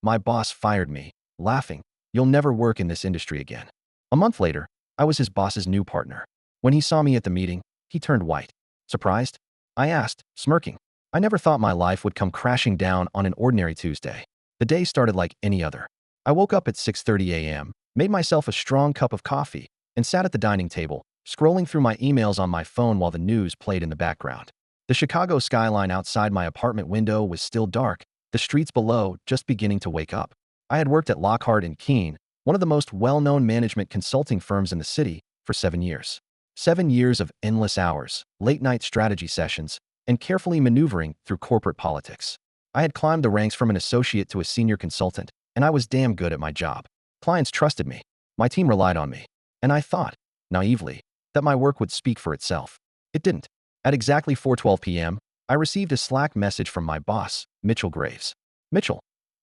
my boss fired me, laughing, "You'll never work in this industry again." A month later, I was his boss's new partner. When he saw me at the meeting, he turned white. "Surprised?" I asked, smirking. I never thought my life would come crashing down on an ordinary Tuesday. The day started like any other. I woke up at 6:30 a.m., made myself a strong cup of coffee, and sat at the dining table, scrolling through my emails on my phone while the news played in the background. The Chicago skyline outside my apartment window was still dark, the streets below just beginning to wake up. I had worked at Lockhart & Keen, one of the most well-known management consulting firms in the city, for 7 years. 7 years of endless hours, late-night strategy sessions, and carefully maneuvering through corporate politics. I had climbed the ranks from an associate to a senior consultant, and I was damn good at my job. Clients trusted me. My team relied on me. And I thought, naively, that my work would speak for itself. It didn't. At exactly 4:12 p.m., I received a Slack message from my boss, Mitchell Graves. "Mitchell,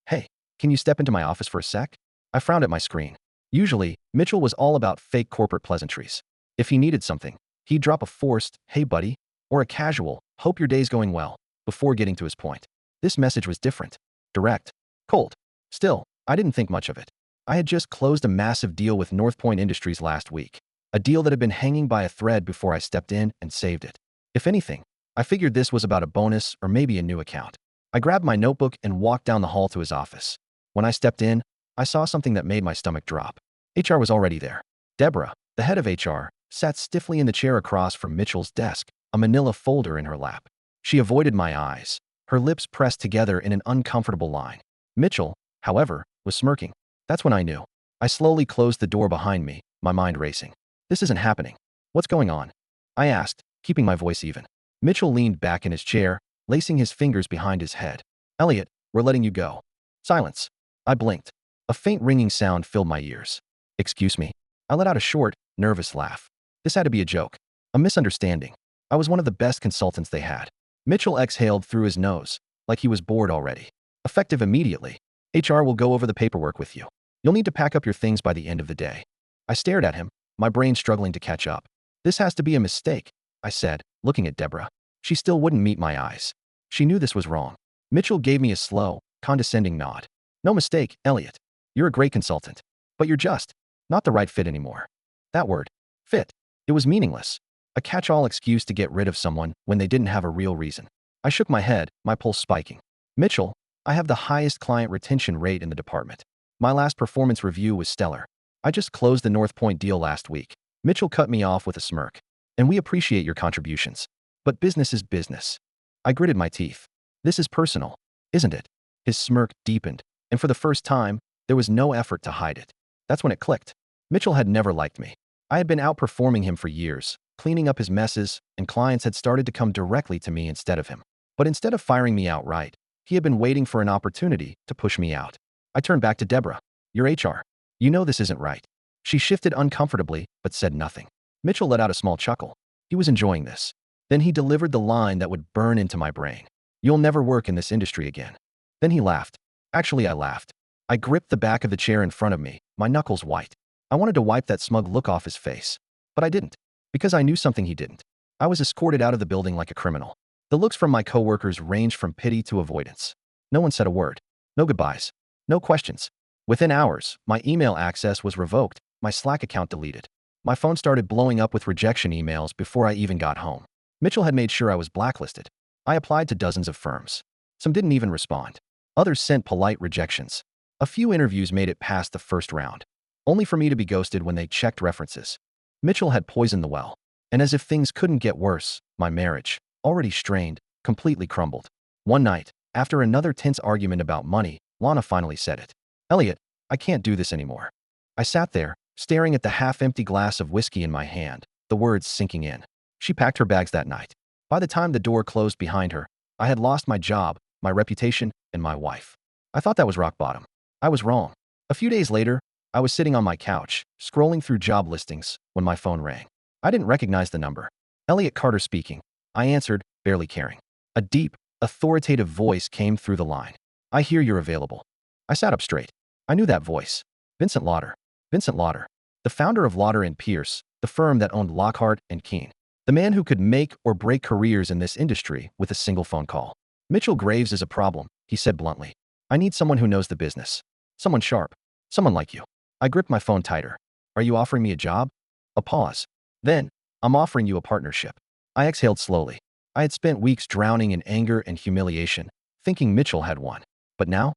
hey, can you step into my office for a sec?" I frowned at my screen. Usually, Mitchell was all about fake corporate pleasantries. If he needed something, he'd drop a forced, "Hey buddy," or a casual, "Hope your day's going well," before getting to his point. This message was different. Direct. Cold. Still, I didn't think much of it. I had just closed a massive deal with North Point Industries last week. A deal that had been hanging by a thread before I stepped in and saved it. If anything, I figured this was about a bonus or maybe a new account. I grabbed my notebook and walked down the hall to his office. When I stepped in, I saw something that made my stomach drop. HR was already there. Deborah, the head of HR, sat stiffly in the chair across from Mitchell's desk, a manila folder in her lap. She avoided my eyes, her lips pressed together in an uncomfortable line. Mitchell, however, was smirking. That's when I knew. I slowly closed the door behind me, my mind racing. "This isn't happening. What's going on?" I asked, keeping my voice even. Mitchell leaned back in his chair, lacing his fingers behind his head. "Elliot, we're letting you go." Silence. I blinked. A faint ringing sound filled my ears. "Excuse me." I let out a short, nervous laugh. This had to be a joke. A misunderstanding. I was one of the best consultants they had. Mitchell exhaled through his nose, like he was bored already. "Effective immediately. HR will go over the paperwork with you. You'll need to pack up your things by the end of the day." I stared at him, my brain struggling to catch up. "This has to be a mistake," I said, looking at Deborah. She still wouldn't meet my eyes. She knew this was wrong. Mitchell gave me a slow, condescending nod. "No mistake, Elliot. You're a great consultant. But you're just not the right fit anymore." That word, fit, it was meaningless. A catch-all excuse to get rid of someone when they didn't have a real reason. I shook my head, my pulse spiking. "Mitchell, I have the highest client retention rate in the department. My last performance review was stellar. I just closed the North Point deal last week." Mitchell cut me off with a smirk. "And we appreciate your contributions. But business is business." I gritted my teeth. "This is personal, isn't it?" His smirk deepened, and for the first time, there was no effort to hide it. That's when it clicked. Mitchell had never liked me. I had been outperforming him for years, cleaning up his messes, and clients had started to come directly to me instead of him. But instead of firing me outright, he had been waiting for an opportunity to push me out. I turned back to Deborah. "You're HR. You know this isn't right." She shifted uncomfortably, but said nothing. Mitchell let out a small chuckle. He was enjoying this. Then he delivered the line that would burn into my brain. "You'll never work in this industry again." Then he laughed. Actually, I laughed. I gripped the back of the chair in front of me, my knuckles white. I wanted to wipe that smug look off his face. But I didn't. Because I knew something he didn't. I was escorted out of the building like a criminal. The looks from my coworkers ranged from pity to avoidance. No one said a word. No goodbyes. No questions. Within hours, my email access was revoked, my Slack account deleted. My phone started blowing up with rejection emails before I even got home. Mitchell had made sure I was blacklisted. I applied to dozens of firms. Some didn't even respond. Others sent polite rejections. A few interviews made it past the first round, only for me to be ghosted when they checked references. Mitchell had poisoned the well. And as if things couldn't get worse, my marriage, already strained, completely crumbled. One night, after another tense argument about money, Lana finally said it. "Elliot, I can't do this anymore." I sat there, staring at the half-empty glass of whiskey in my hand, the words sinking in. She packed her bags that night. By the time the door closed behind her, I had lost my job, my reputation, and my wife. I thought that was rock bottom. I was wrong. A few days later, I was sitting on my couch, scrolling through job listings, when my phone rang. I didn't recognize the number. "Elliot Carter speaking." I answered, barely caring. A deep, authoritative voice came through the line. "I hear you're available." I sat up straight. I knew that voice. Vincent Lauder. Vincent Lauder. The founder of Lauder and Pierce, the firm that owned Lockhart and Keen. The man who could make or break careers in this industry with a single phone call. "Mitchell Graves is a problem," he said bluntly. I need someone who knows the business. Someone sharp. Someone like you. I gripped my phone tighter. Are you offering me a job? A pause. Then, I'm offering you a partnership. I exhaled slowly. I had spent weeks drowning in anger and humiliation, thinking Mitchell had won. But now,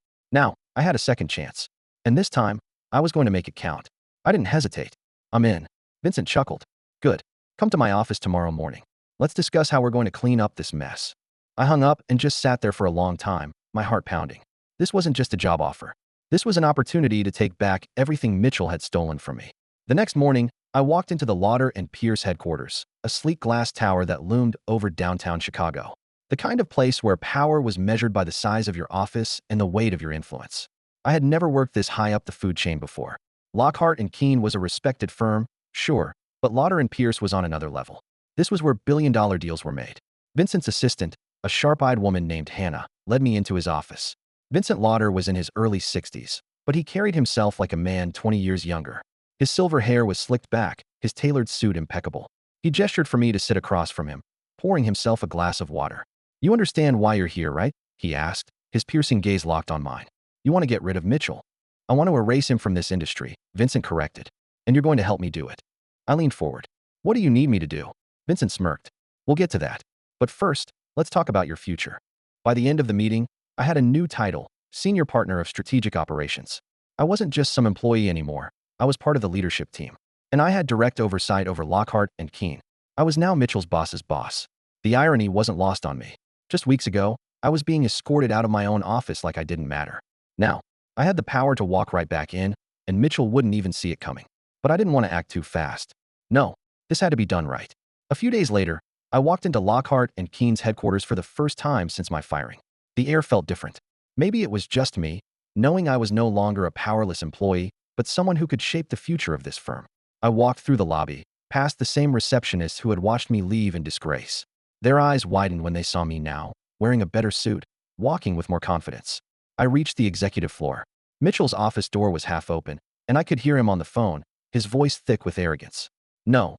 I had a second chance. And this time, I was going to make it count. I didn't hesitate. I'm in. Vincent chuckled. Good. Come to my office tomorrow morning. Let's discuss how we're going to clean up this mess. I hung up and just sat there for a long time, my heart pounding. This wasn't just a job offer. This was an opportunity to take back everything Mitchell had stolen from me. The next morning, I walked into the Lauder and Pierce headquarters, a sleek glass tower that loomed over downtown Chicago. The kind of place where power was measured by the size of your office and the weight of your influence. I had never worked this high up the food chain before. Lockhart and Keene was a respected firm, sure, but Lauder and Pierce was on another level. This was where billion-dollar deals were made. Vincent's assistant, a sharp-eyed woman named Hannah, led me into his office. Vincent Lauder was in his early 60s, but he carried himself like a man 20 years younger. His silver hair was slicked back, his tailored suit impeccable. He gestured for me to sit across from him, pouring himself a glass of water. You understand why you're here, right? He asked, his piercing gaze locked on mine. You want to get rid of Mitchell. I want to erase him from this industry, Vincent corrected. And you're going to help me do it. I leaned forward. What do you need me to do? Vincent smirked. We'll get to that. But first, let's talk about your future. By the end of the meeting, I had a new title, Senior Partner of Strategic Operations. I wasn't just some employee anymore. I was part of the leadership team. And I had direct oversight over Lockhart and Keene. I was now Mitchell's boss's boss. The irony wasn't lost on me. Just weeks ago, I was being escorted out of my own office like I didn't matter. Now, I had the power to walk right back in, and Mitchell wouldn't even see it coming. But I didn't want to act too fast. No, this had to be done right. A few days later, I walked into Lockhart and Keene's headquarters for the first time since my firing. The air felt different. Maybe it was just me, knowing I was no longer a powerless employee, but someone who could shape the future of this firm. I walked through the lobby, past the same receptionists who had watched me leave in disgrace. Their eyes widened when they saw me now, wearing a better suit, walking with more confidence. I reached the executive floor. Mitchell's office door was half open, and I could hear him on the phone, his voice thick with arrogance. No,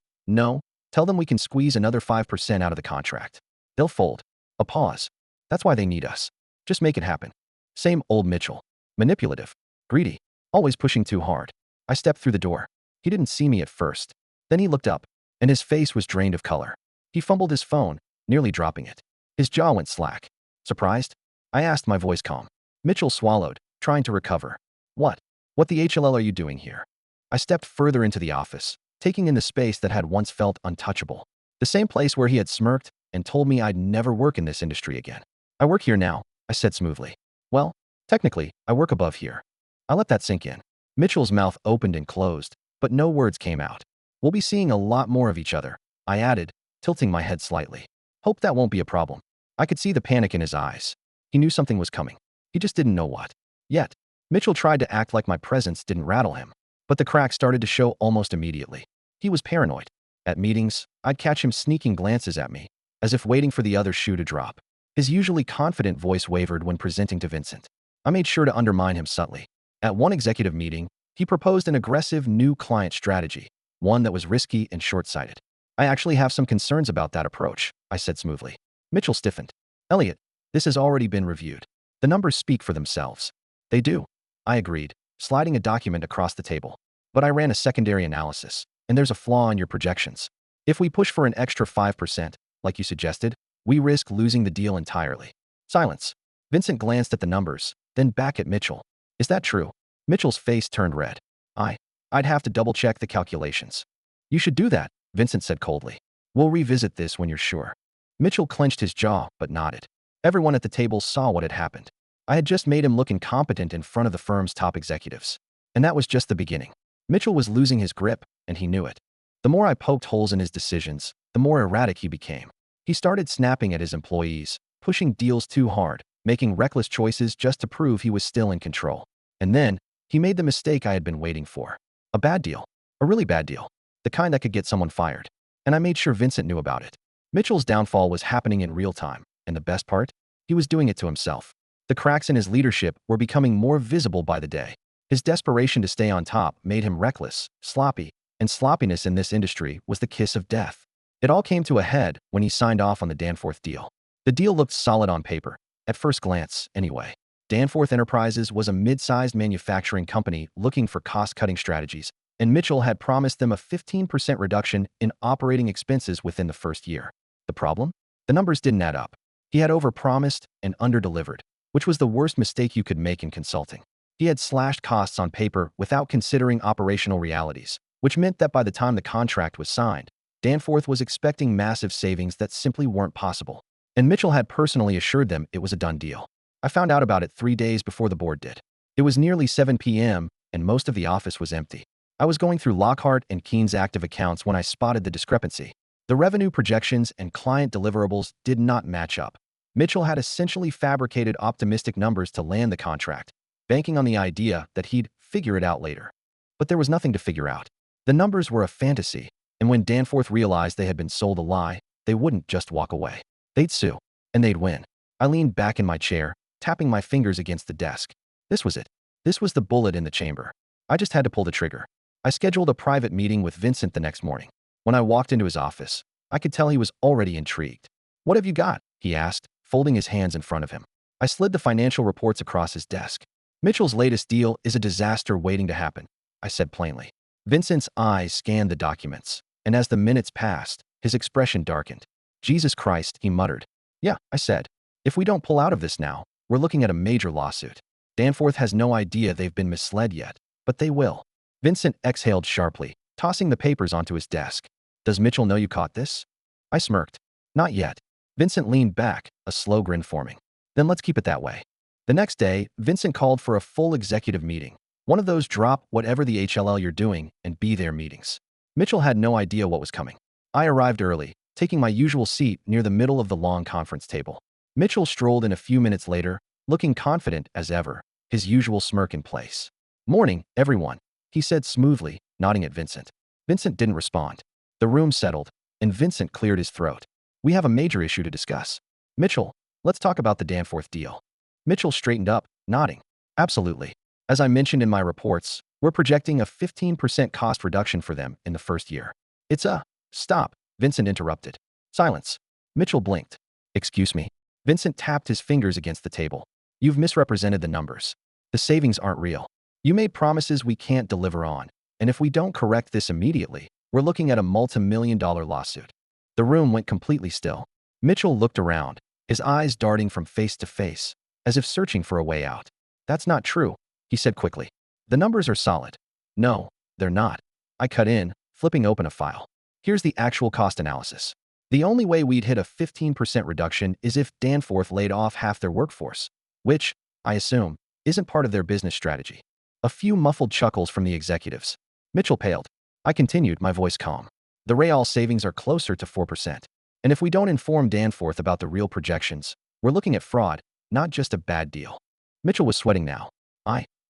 tell them we can squeeze another 5% out of the contract. They'll fold. A pause. That's why they need us. Just make it happen. Same old Mitchell. Manipulative. Greedy. Always pushing too hard. I stepped through the door. He didn't see me at first. Then he looked up, and his face was drained of color. He fumbled his phone, nearly dropping it. His jaw went slack. Surprised? I asked, my voice calm. Mitchell swallowed, trying to recover. What the HLL are you doing here? I stepped further into the office, taking in the space that had once felt untouchable. The same place where he had smirked and told me I'd never work in this industry again. I work here now, I said smoothly. Well, technically, I work above here. I let that sink in. Mitchell's mouth opened and closed, but no words came out. We'll be seeing a lot more of each other, I added, tilting my head slightly. Hope that won't be a problem. I could see the panic in his eyes. He knew something was coming. He just didn't know what. Yet, Mitchell tried to act like my presence didn't rattle him. But the cracks started to show almost immediately. He was paranoid. At meetings, I'd catch him sneaking glances at me, as if waiting for the other shoe to drop. His usually confident voice wavered when presenting to Vincent. I made sure to undermine him subtly. At one executive meeting, he proposed an aggressive new client strategy, one that was risky and short-sighted. I actually have some concerns about that approach, I said smoothly. Mitchell stiffened. Elliot, this has already been reviewed. The numbers speak for themselves. They do. I agreed, sliding a document across the table. But I ran a secondary analysis, and there's a flaw in your projections. If we push for an extra 5%, like you suggested, we risk losing the deal entirely. Silence. Vincent glanced at the numbers, then back at Mitchell. Is that true? Mitchell's face turned red. I'd have to double-check the calculations. You should do that, Vincent said coldly. We'll revisit this when you're sure. Mitchell clenched his jaw, but nodded. Everyone at the table saw what had happened. I had just made him look incompetent in front of the firm's top executives. And that was just the beginning. Mitchell was losing his grip, and he knew it. The more I poked holes in his decisions, the more erratic he became. He started snapping at his employees, pushing deals too hard, making reckless choices just to prove he was still in control. And then, he made the mistake I had been waiting for. A bad deal. A really bad deal. The kind that could get someone fired. And I made sure Vincent knew about it. Mitchell's downfall was happening in real time, and the best part? He was doing it to himself. The cracks in his leadership were becoming more visible by the day. His desperation to stay on top made him reckless, sloppy, and sloppiness in this industry was the kiss of death. It all came to a head when he signed off on the Danforth deal. The deal looked solid on paper, at first glance, anyway. Danforth Enterprises was a mid-sized manufacturing company looking for cost-cutting strategies, and Mitchell had promised them a 15% reduction in operating expenses within the first year. The problem? The numbers didn't add up. He had overpromised and underdelivered, which was the worst mistake you could make in consulting. He had slashed costs on paper without considering operational realities, which meant that by the time the contract was signed, Danforth was expecting massive savings that simply weren't possible. And Mitchell had personally assured them it was a done deal. I found out about it 3 days before the board did. It was nearly 7 p.m., and most of the office was empty. I was going through Lockhart and Keene's active accounts when I spotted the discrepancy. The revenue projections and client deliverables did not match up. Mitchell had essentially fabricated optimistic numbers to land the contract, banking on the idea that he'd figure it out later. But there was nothing to figure out. The numbers were a fantasy, and when Danforth realized they had been sold a lie, they wouldn't just walk away. They'd sue, and they'd win. I leaned back in my chair, tapping my fingers against the desk. This was it. This was the bullet in the chamber. I just had to pull the trigger. I scheduled a private meeting with Vincent the next morning. When I walked into his office, I could tell he was already intrigued. "What have you got?" he asked, folding his hands in front of him. I slid the financial reports across his desk. "Mitchell's latest deal is a disaster waiting to happen," I said plainly. Vincent's eyes scanned the documents, and as the minutes passed, his expression darkened. "Jesus Christ," he muttered. "Yeah," I said. "If we don't pull out of this now, we're looking at a major lawsuit. Danforth has no idea they've been misled yet, but they will." Vincent exhaled sharply, tossing the papers onto his desk. "Does Mitchell know you caught this?" I smirked. "Not yet." Vincent leaned back, a slow grin forming. "Then let's keep it that way." The next day, Vincent called for a full executive meeting. One of those drop whatever the HLL you're doing and be there meetings. Mitchell had no idea what was coming. I arrived early, taking my usual seat near the middle of the long conference table. Mitchell strolled in a few minutes later, looking confident as ever, his usual smirk in place. "Morning, everyone," he said smoothly, nodding at Vincent. Vincent didn't respond. The room settled, and Vincent cleared his throat. "We have a major issue to discuss. Mitchell, let's talk about the Danforth deal." Mitchell straightened up, nodding. "Absolutely. As I mentioned in my reports, we're projecting a 15% cost reduction for them in the first year." "It's a—" "Stop," Vincent interrupted. "Silence." Mitchell blinked. "Excuse me." Vincent tapped his fingers against the table. "You've misrepresented the numbers. The savings aren't real. You made promises we can't deliver on, and if we don't correct this immediately, we're looking at a multi-million-dollar lawsuit." The room went completely still. Mitchell looked around, his eyes darting from face to face, as if searching for a way out. "That's not true," he said quickly. "The numbers are solid." "No, they're not." I cut in, flipping open a file. "Here's the actual cost analysis. The only way we'd hit a 15% reduction is if Danforth laid off half their workforce, which, I assume, isn't part of their business strategy." A few muffled chuckles from the executives. Mitchell paled. I continued, my voice calm. "The real savings are closer to 4%. And if we don't inform Danforth about the real projections, we're looking at fraud, not just a bad deal." Mitchell was sweating now.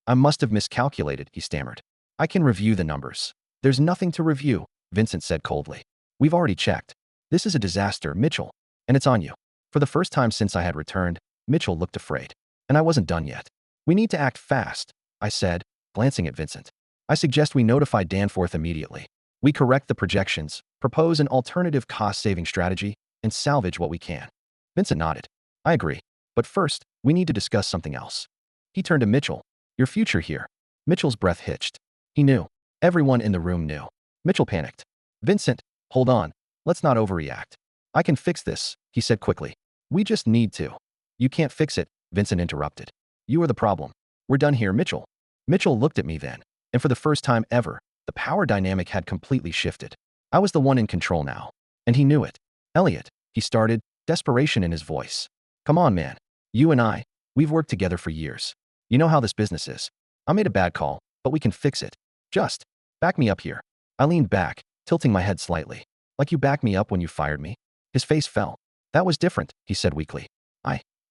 I must have miscalculated," he stammered. "I can review the numbers." "There's nothing to review," Vincent said coldly. "We've already checked. This is a disaster, Mitchell, and it's on you." For the first time since I had returned, Mitchell looked afraid. And I wasn't done yet. "We need to act fast," I said, glancing at Vincent. "I suggest we notify Danforth immediately. We correct the projections, propose an alternative cost-saving strategy, and salvage what we can." Vincent nodded. "I agree. But first, we need to discuss something else." He turned to Mitchell. "Your future here." Mitchell's breath hitched. He knew. Everyone in the room knew. Mitchell panicked. "Vincent, hold on. Let's not overreact. I can fix this," he said quickly. "We just need to." "You can't fix it," Vincent interrupted. "You are the problem. We're done here, Mitchell." Mitchell looked at me then, and for the first time ever, the power dynamic had completely shifted. I was the one in control now, and he knew it. "Elliot," he started, desperation in his voice. "Come on, man. You and I, we've worked together for years. You know how this business is. I made a bad call, but we can fix it. Just back me up here." I leaned back, tilting my head slightly. "Like you backed me up when you fired me?" His face fell. "That was different," he said weakly.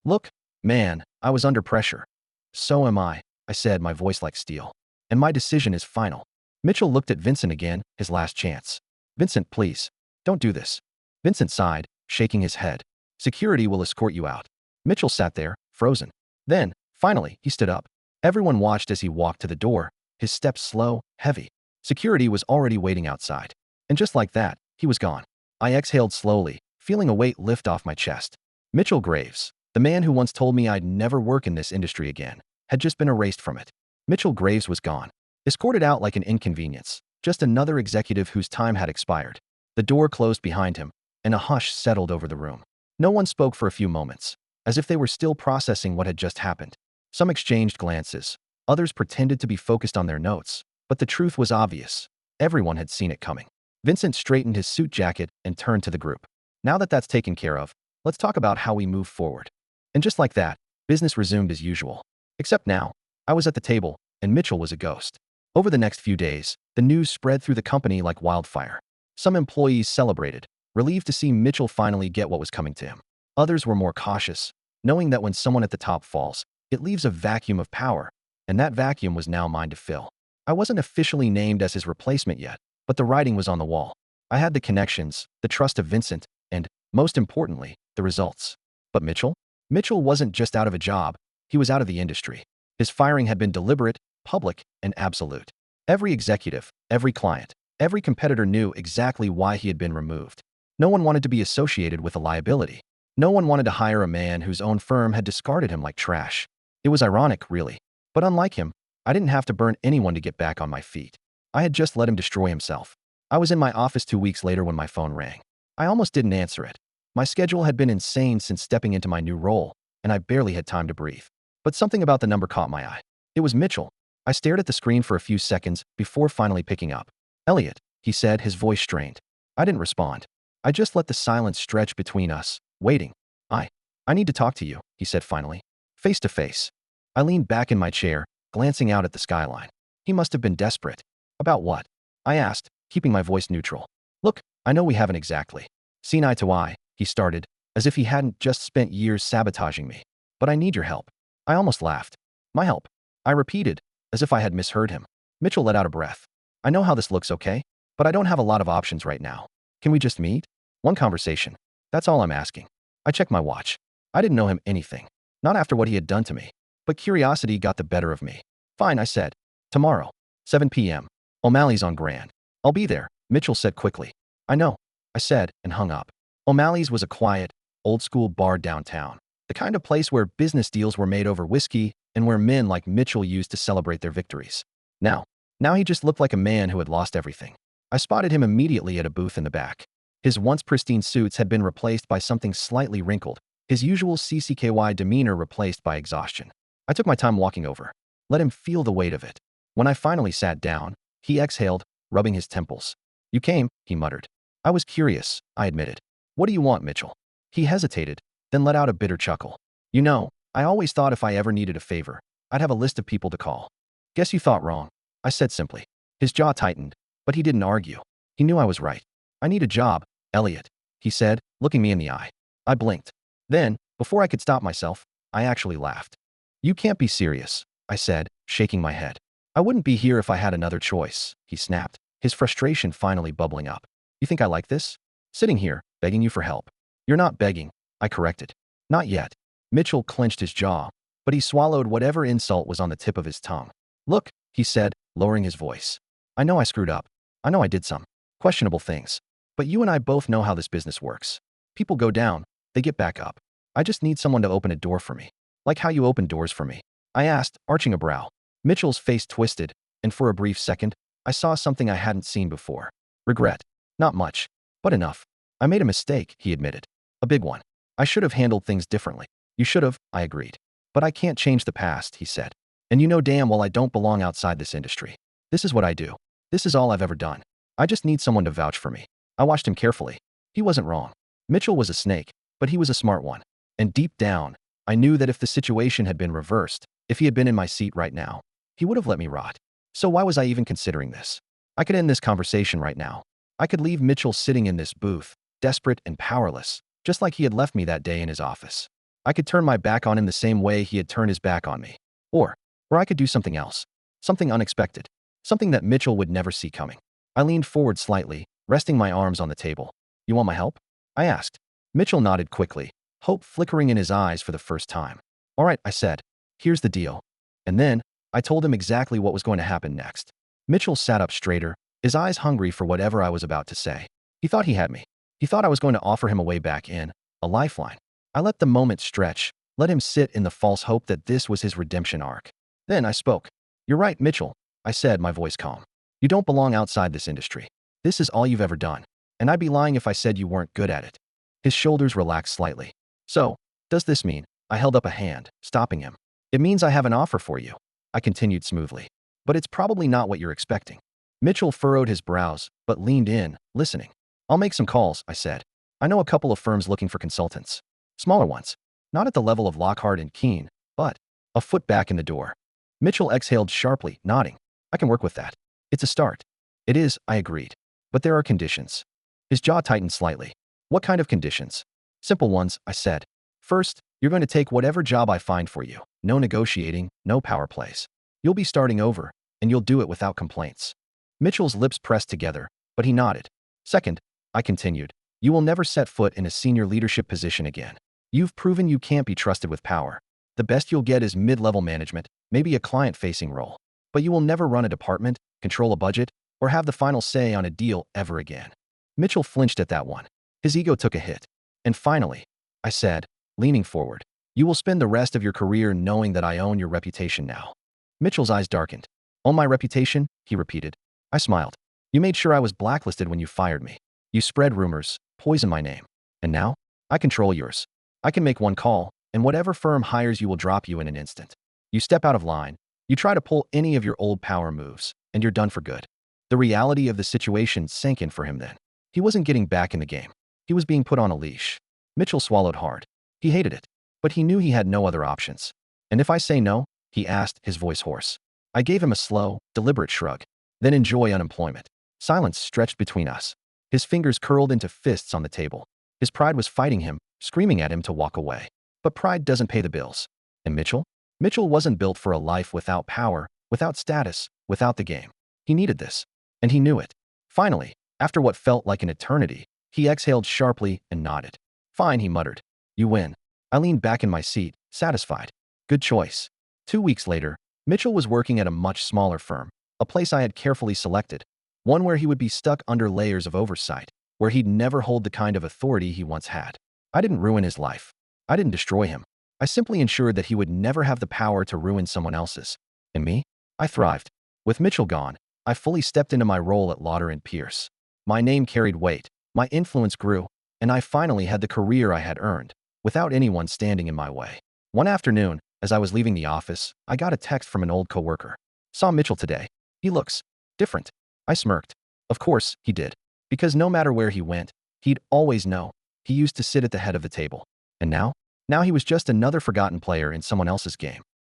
Look, man, I was under pressure." "So am I," said, my voice like steel. "And my decision is final." Mitchell looked at Vincent again, his last chance. "Vincent, please, don't do this." Vincent sighed, shaking his head. "Security will escort you out." Mitchell sat there, frozen. Then, finally, he stood up. Everyone watched as he walked to the door, his steps slow, heavy. Security was already waiting outside. And just like that, he was gone. I exhaled slowly, feeling a weight lift off my chest. Mitchell Graves. The man who once told me I'd never work in this industry again had just been erased from it. Mitchell Graves was gone, escorted out like an inconvenience, just another executive whose time had expired. The door closed behind him, and a hush settled over the room. No one spoke for a few moments, as if they were still processing what had just happened. Some exchanged glances. Others pretended to be focused on their notes, but the truth was obvious. Everyone had seen it coming. Vincent straightened his suit jacket and turned to the group. Now that that's taken care of, let's talk about how we move forward. And just like that, business resumed as usual. Except now, I was at the table, and Mitchell was a ghost. Over the next few days, the news spread through the company like wildfire. Some employees celebrated, relieved to see Mitchell finally get what was coming to him. Others were more cautious, knowing that when someone at the top falls, it leaves a vacuum of power, and that vacuum was now mine to fill. I wasn't officially named as his replacement yet, but the writing was on the wall. I had the connections, the trust of Vincent, and, most importantly, the results. But Mitchell? Mitchell wasn't just out of a job, he was out of the industry. His firing had been deliberate, public, and absolute. Every executive, every client, every competitor knew exactly why he had been removed. No one wanted to be associated with a liability. No one wanted to hire a man whose own firm had discarded him like trash. It was ironic, really. But unlike him, I didn't have to burn anyone to get back on my feet. I had just let him destroy himself. I was in my office 2 weeks later when my phone rang. I almost didn't answer it. My schedule had been insane since stepping into my new role, and I barely had time to breathe. But something about the number caught my eye. It was Mitchell. I stared at the screen for a few seconds before finally picking up. "Elliot," he said, his voice strained. I didn't respond. I just let the silence stretch between us, waiting. I need to talk to you," he said finally. Face to face. I leaned back in my chair, glancing out at the skyline. He must have been desperate. "About what?" I asked, keeping my voice neutral. "Look, I know we haven't exactly seen eye to eye," he started, as if he hadn't just spent years sabotaging me. "But I need your help." I almost laughed. "My help?" I repeated, as if I had misheard him. Mitchell let out a breath. "I know how this looks, okay? But I don't have a lot of options right now. Can we just meet? One conversation. That's all I'm asking." I checked my watch. I didn't know him anything. Not after what he had done to me. But curiosity got the better of me. "Fine," I said. "Tomorrow, 7 p.m. O'Malley's on Grand." "I'll be there," Mitchell said quickly. "I know," I said, and hung up. O'Malley's was a quiet, old-school bar downtown. The kind of place where business deals were made over whiskey and where men like Mitchell used to celebrate their victories. Now he just looked like a man who had lost everything. I spotted him immediately at a booth in the back. His once pristine suits had been replaced by something slightly wrinkled, his usual CCKY demeanor replaced by exhaustion. I took my time walking over, let him feel the weight of it. When I finally sat down, he exhaled, rubbing his temples. "You came," he muttered. "I was curious," I admitted. "What do you want, Mitchell?" He hesitated, then let out a bitter chuckle. "You know, I always thought if I ever needed a favor, I'd have a list of people to call." "Guess you thought wrong," I said simply. His jaw tightened, but he didn't argue. He knew I was right. "I need a job, Elliot," he said, looking me in the eye. I blinked. Then, before I could stop myself, I actually laughed. "You can't be serious," I said, shaking my head. "I wouldn't be here if I had another choice," he snapped, his frustration finally bubbling up. "You think I like this? Sitting here, begging you for help." "You're not begging," I corrected. "Not yet." Mitchell clenched his jaw, but he swallowed whatever insult was on the tip of his tongue. "Look," he said, lowering his voice. "I know I screwed up. I know I did some questionable things. But you and I both know how this business works. People go down, they get back up. I just need someone to open a door for me. Like how you open doors for me." I asked, arching a brow. Mitchell's face twisted, and for a brief second, I saw something I hadn't seen before. Regret. Not much, but enough. "I made a mistake," he admitted. "A big one. I should have handled things differently." "You should have," I agreed. "But I can't change the past," he said. "And you know damn well I don't belong outside this industry. This is what I do. This is all I've ever done. I just need someone to vouch for me." I watched him carefully. He wasn't wrong. Mitchell was a snake, but he was a smart one. And deep down, I knew that if the situation had been reversed, if he had been in my seat right now, he would have let me rot. So why was I even considering this? I could end this conversation right now. I could leave Mitchell sitting in this booth, desperate and powerless, just like he had left me that day in his office. I could turn my back on him the same way he had turned his back on me. Or I could do something else. Something unexpected. Something that Mitchell would never see coming. I leaned forward slightly, resting my arms on the table. "You want my help?" I asked. Mitchell nodded quickly, hope flickering in his eyes for the first time. "All right," I said. "Here's the deal." And then, I told him exactly what was going to happen next. Mitchell sat up straighter, his eyes hungry for whatever I was about to say. He thought he had me. He thought I was going to offer him a way back in, a lifeline. I let the moment stretch, let him sit in the false hope that this was his redemption arc. Then I spoke. You're right, Mitchell, I said, my voice calm. You don't belong outside this industry. This is all you've ever done. And I'd be lying if I said you weren't good at it. His shoulders relaxed slightly. So, does this mean? I held up a hand, stopping him. It means I have an offer for you, I continued smoothly. But it's probably not what you're expecting. Mitchell furrowed his brows, but leaned in, listening. I'll make some calls, I said. I know a couple of firms looking for consultants. Smaller ones. Not at the level of Lockhart and Keene, but a foot back in the door. Mitchell exhaled sharply, nodding. I can work with that. It's a start. It is, I agreed. But there are conditions. His jaw tightened slightly. What kind of conditions? Simple ones, I said. First, you're going to take whatever job I find for you. No negotiating, no power plays. You'll be starting over, and you'll do it without complaints. Mitchell's lips pressed together, but he nodded. Second, I continued, you will never set foot in a senior leadership position again. You've proven you can't be trusted with power. The best you'll get is mid-level management, maybe a client-facing role. But you will never run a department, control a budget, or have the final say on a deal ever again. Mitchell flinched at that one. His ego took a hit. And finally, I said, leaning forward, you will spend the rest of your career knowing that I own your reputation now. Mitchell's eyes darkened. Own my reputation? He repeated. I smiled. You made sure I was blacklisted when you fired me. You spread rumors, poisoned my name. And now, I control yours. I can make one call, and whatever firm hires you will drop you in an instant. You step out of line, you try to pull any of your old power moves, and you're done for good. The reality of the situation sank in for him then. He wasn't getting back in the game. He was being put on a leash. Mitchell swallowed hard. He hated it, but he knew he had no other options. And if I say no? He asked, his voice hoarse. I gave him a slow, deliberate shrug. Then enjoy unemployment. Silence stretched between us. His fingers curled into fists on the table. His pride was fighting him, screaming at him to walk away. But pride doesn't pay the bills. And Mitchell? Mitchell wasn't built for a life without power, without status, without the game. He needed this. And he knew it. Finally, after what felt like an eternity, he exhaled sharply and nodded. Fine, he muttered. You win. I leaned back in my seat, satisfied. Good choice. 2 weeks later, Mitchell was working at a much smaller firm, a place I had carefully selected, one where he would be stuck under layers of oversight, where he'd never hold the kind of authority he once had. I didn't ruin his life. I didn't destroy him. I simply ensured that he would never have the power to ruin someone else's. And me? I thrived. With Mitchell gone, I fully stepped into my role at Lauder and Pierce. My name carried weight, my influence grew, and I finally had the career I had earned, without anyone standing in my way. One afternoon, as I was leaving the office, I got a text from an old coworker. Saw Mitchell today. He looks different. I smirked. Of course, he did. Because no matter where he went, he'd always know. He used to sit at the head of the table. And now? Now he was just another forgotten player in someone else's game.